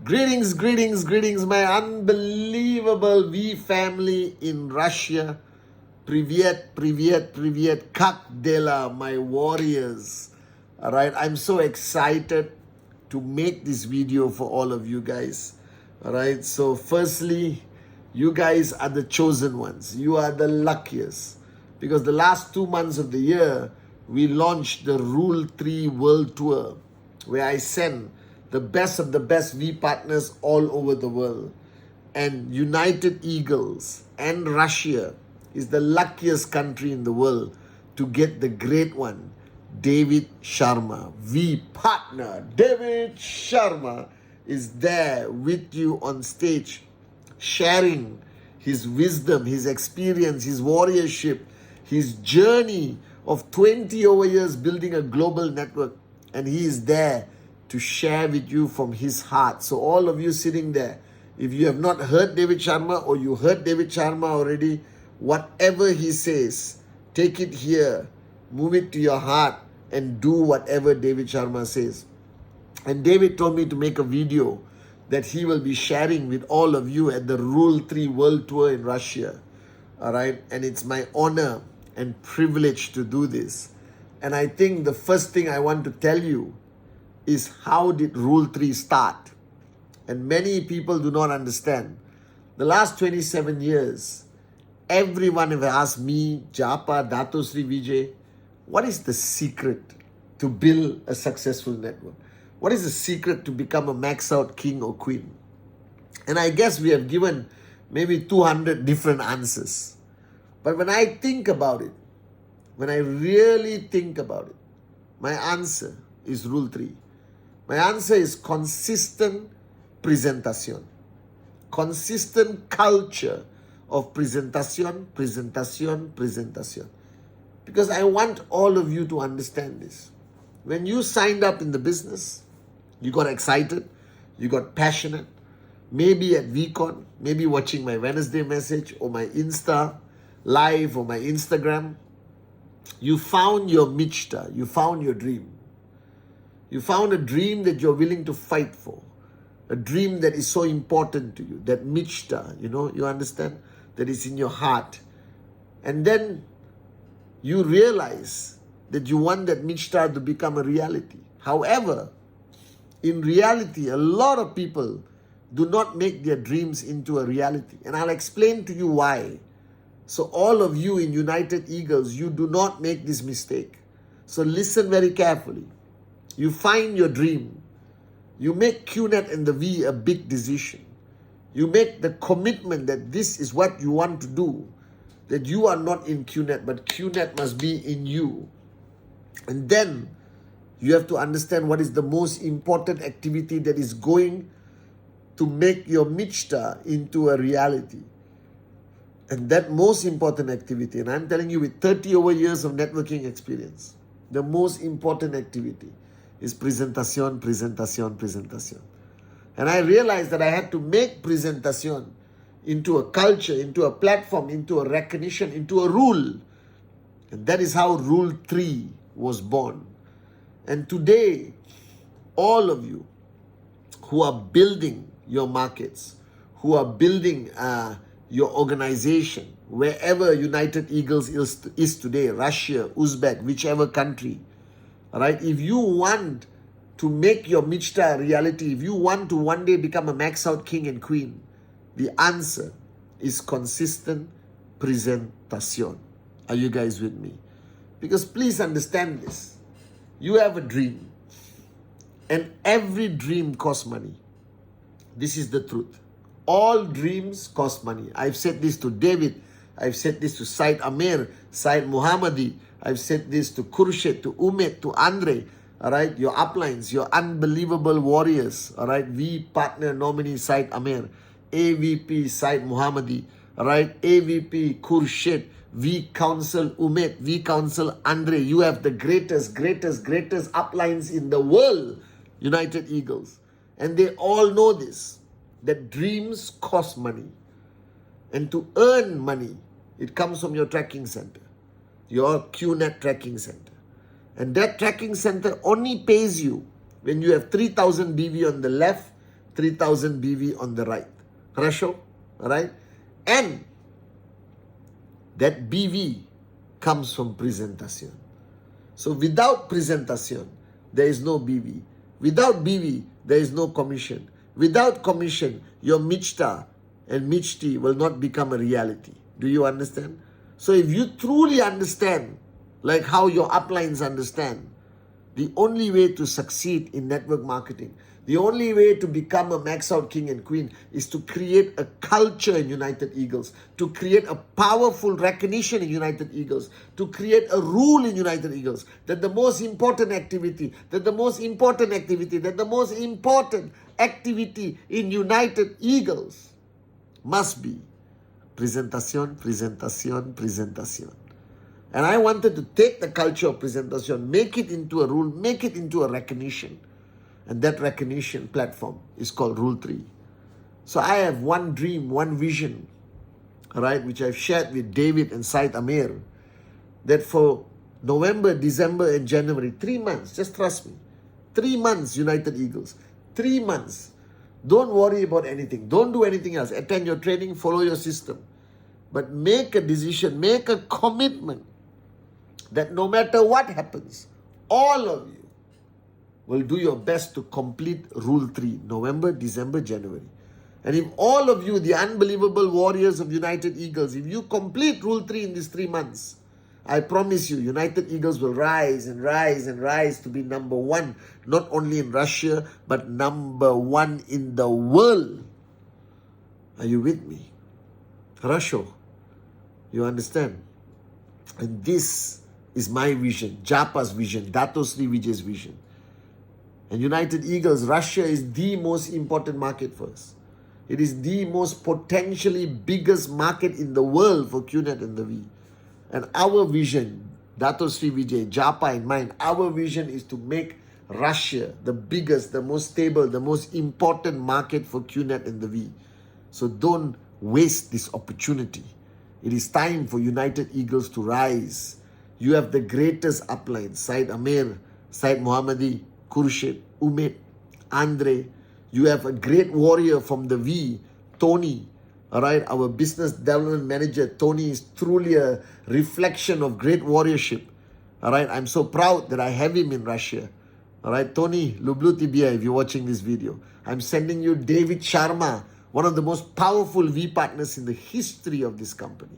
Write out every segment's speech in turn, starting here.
Greetings, greetings, greetings, my unbelievable V family in Russia. Privyet, privyet, privyet, kak dela, my warriors. All right, I'm so excited to make this video for all of you guys. All right, so firstly, you guys are the chosen ones. You are the luckiest because the last 2 months of the year, we launched the Rule 3 World Tour where I send the best of the best V partners all over the world. And United Eagles and Russia is the luckiest country in the world to get the great one, David Sharma. V partner, David Sharma is there with you on stage, sharing his wisdom, his experience, his warriorship, his journey of 20 over years building a global network. And he is there to share with you from his heart. So all of you sitting there, if you have not heard David Sharma or you heard David Sharma already, whatever he says, take it here, move it to your heart and do whatever David Sharma says. And David told me to make a video that he will be sharing with all of you at the Rule 3 World Tour in Russia. All right. And it's my honor and privilege to do this. And I think the first thing I want to tell you is how did Rule 3 start? And many people do not understand. The last 27 years, everyone have asked me, Japa, Dato Sri Vijay, what is the secret to build a successful network? What is the secret to become a max out king or queen? And I guess we have given maybe 200 different answers. But when I think about it, when I really think about it, my answer is Rule 3. My answer is consistent presentation. Consistent culture of presentation. Because I want all of you to understand this. When you signed up in the business, you got excited, you got passionate, maybe at VCon, maybe watching my Wednesday message or my Insta live or my Instagram, you found your michta, you found your dream. You found a dream that you're willing to fight for. A dream that is so important to you. That michta, you understand? That is in your heart. And then you realize that you want that michta to become a reality. However, in reality, a lot of people do not make their dreams into a reality. And I'll explain to you why. So all of you in United Eagles, you do not make this mistake. So listen very carefully. You find your dream. You make QNet and the V a big decision. You make the commitment that this is what you want to do. That you are not in QNet, but QNet must be in you. And then you have to understand what is the most important activity that is going to make your michta into a reality. And that most important activity, and I'm telling you with 30 over years of networking experience, the most important activity is presentation. And I realized that I had to make presentation into a culture, into a platform, into a recognition, into a rule. And that is how Rule 3 was born. And today, all of you who are building your markets, who are building your organization, wherever United Eagles is today, Russia, Uzbek, whichever country, all right, if you want to make your michta a reality, if you want to one day become a max out king and queen, the answer is consistent presentation. Are you guys with me? Because please understand this. You have a dream, and every dream costs money. This is the truth. All dreams cost money. I've said this to David. I've said this to Said Amir, Said Muhammadi. I've said this to Khurshid, to Umet, to Andre. All right, your uplines, your unbelievable warriors. All right, V partner nominee Said Amir, AVP Said Muhammadi. All right, AVP Khurshid, V Council Umet, V Council Andre. You have the greatest uplines in the world, United Eagles. And they all know this, that dreams cost money. And to earn money, it comes from your tracking center, your QNet tracking center. And that tracking center only pays you when you have 3,000 BV on the left, 3000 BV on the right. Хорошо? Alright? And that BV comes from presentation. So without presentation, there is no BV. Without BV, there is no commission. Without commission, your Michta and Michti will not become a reality. Do you understand? So if you truly understand, like how your uplines understand, the only way to succeed in network marketing, the only way to become a max out king and queen is to create a culture in United Eagles, to create a powerful recognition in United Eagles, to create a rule in United Eagles that the most important activity in United Eagles must be presentation, presentation, presentation. And I wanted to take the culture of presentation, make it into a rule, make it into a recognition. And that recognition platform is called Rule 3. So I have one dream, one vision, right, which I've shared with David and Said Amir, that for November, December, and January, 3 months, just trust me, 3 months, United Eagles, 3 months. Don't worry about anything. Don't do anything else. Attend your training, follow your system. But make a decision, make a commitment that no matter what happens, all of you will do your best to complete Rule 3, November, December, January. And if all of you, the unbelievable warriors of United Eagles, if you complete Rule 3 in these 3 months, I promise you, United Eagles will rise and rise and rise to be number one, not only in Russia, but number one in the world. Are you with me? Хорошо. You understand? And this is my vision, Japa's vision, Dato Sri Vijay's vision. And United Eagles, Russia is the most important market for us. It is the most potentially biggest market in the world for QNet and the V. And our vision, Dato Sri Vijay, Japa in mind, our vision is to make Russia the biggest, the most stable, the most important market for QNet and the V. So don't waste this opportunity. It is time for United Eagles to rise. You have the greatest uplines, Said Amir, Said Mohammadi, Khurshid, Umid, Andre. You have a great warrior from the V, Tony. All right, our business development manager, Tony, is truly a reflection of great warriorship. All right, I'm so proud that I have him in Russia. All right, Tony, Lublu Tibia, if you're watching this video. I'm sending you David Sharma, one of the most powerful V partners in the history of this company.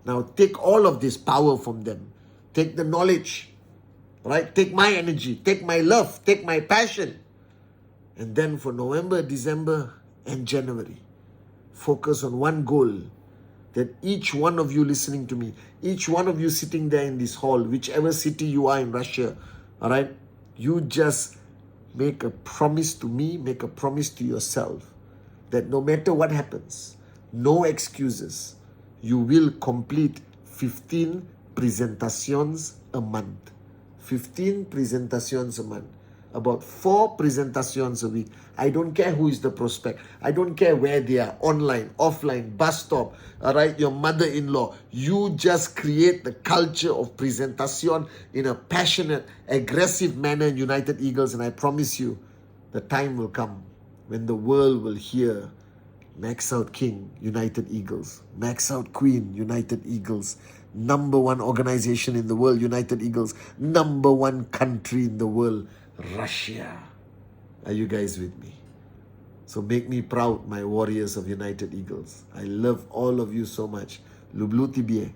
Now take all of this power from them. Take the knowledge, right? Take my energy, take my love, take my passion. And then for November, December, and January, focus on one goal, that each one of you listening to me, each one of you sitting there in this hall, whichever city you are in Russia, all right, you just make a promise to me, make a promise to yourself that no matter what happens, no excuses, you will complete 15 presentations a month. 15 presentations a month. About 4 presentations a week. I don't care who is the prospect. I don't care where they are, online, offline, bus stop, all right, your mother-in-law. You just create the culture of presentation in a passionate, aggressive manner in United Eagles, and I promise you, the time will come when the world will hear Max Out King, United Eagles. Max Out Queen, United Eagles. Number one organization in the world, United Eagles. Number one country in the world, Russia. Are you guys with me? So make me proud, my warriors of United Eagles. I love all of you so much. Lublu Tibie.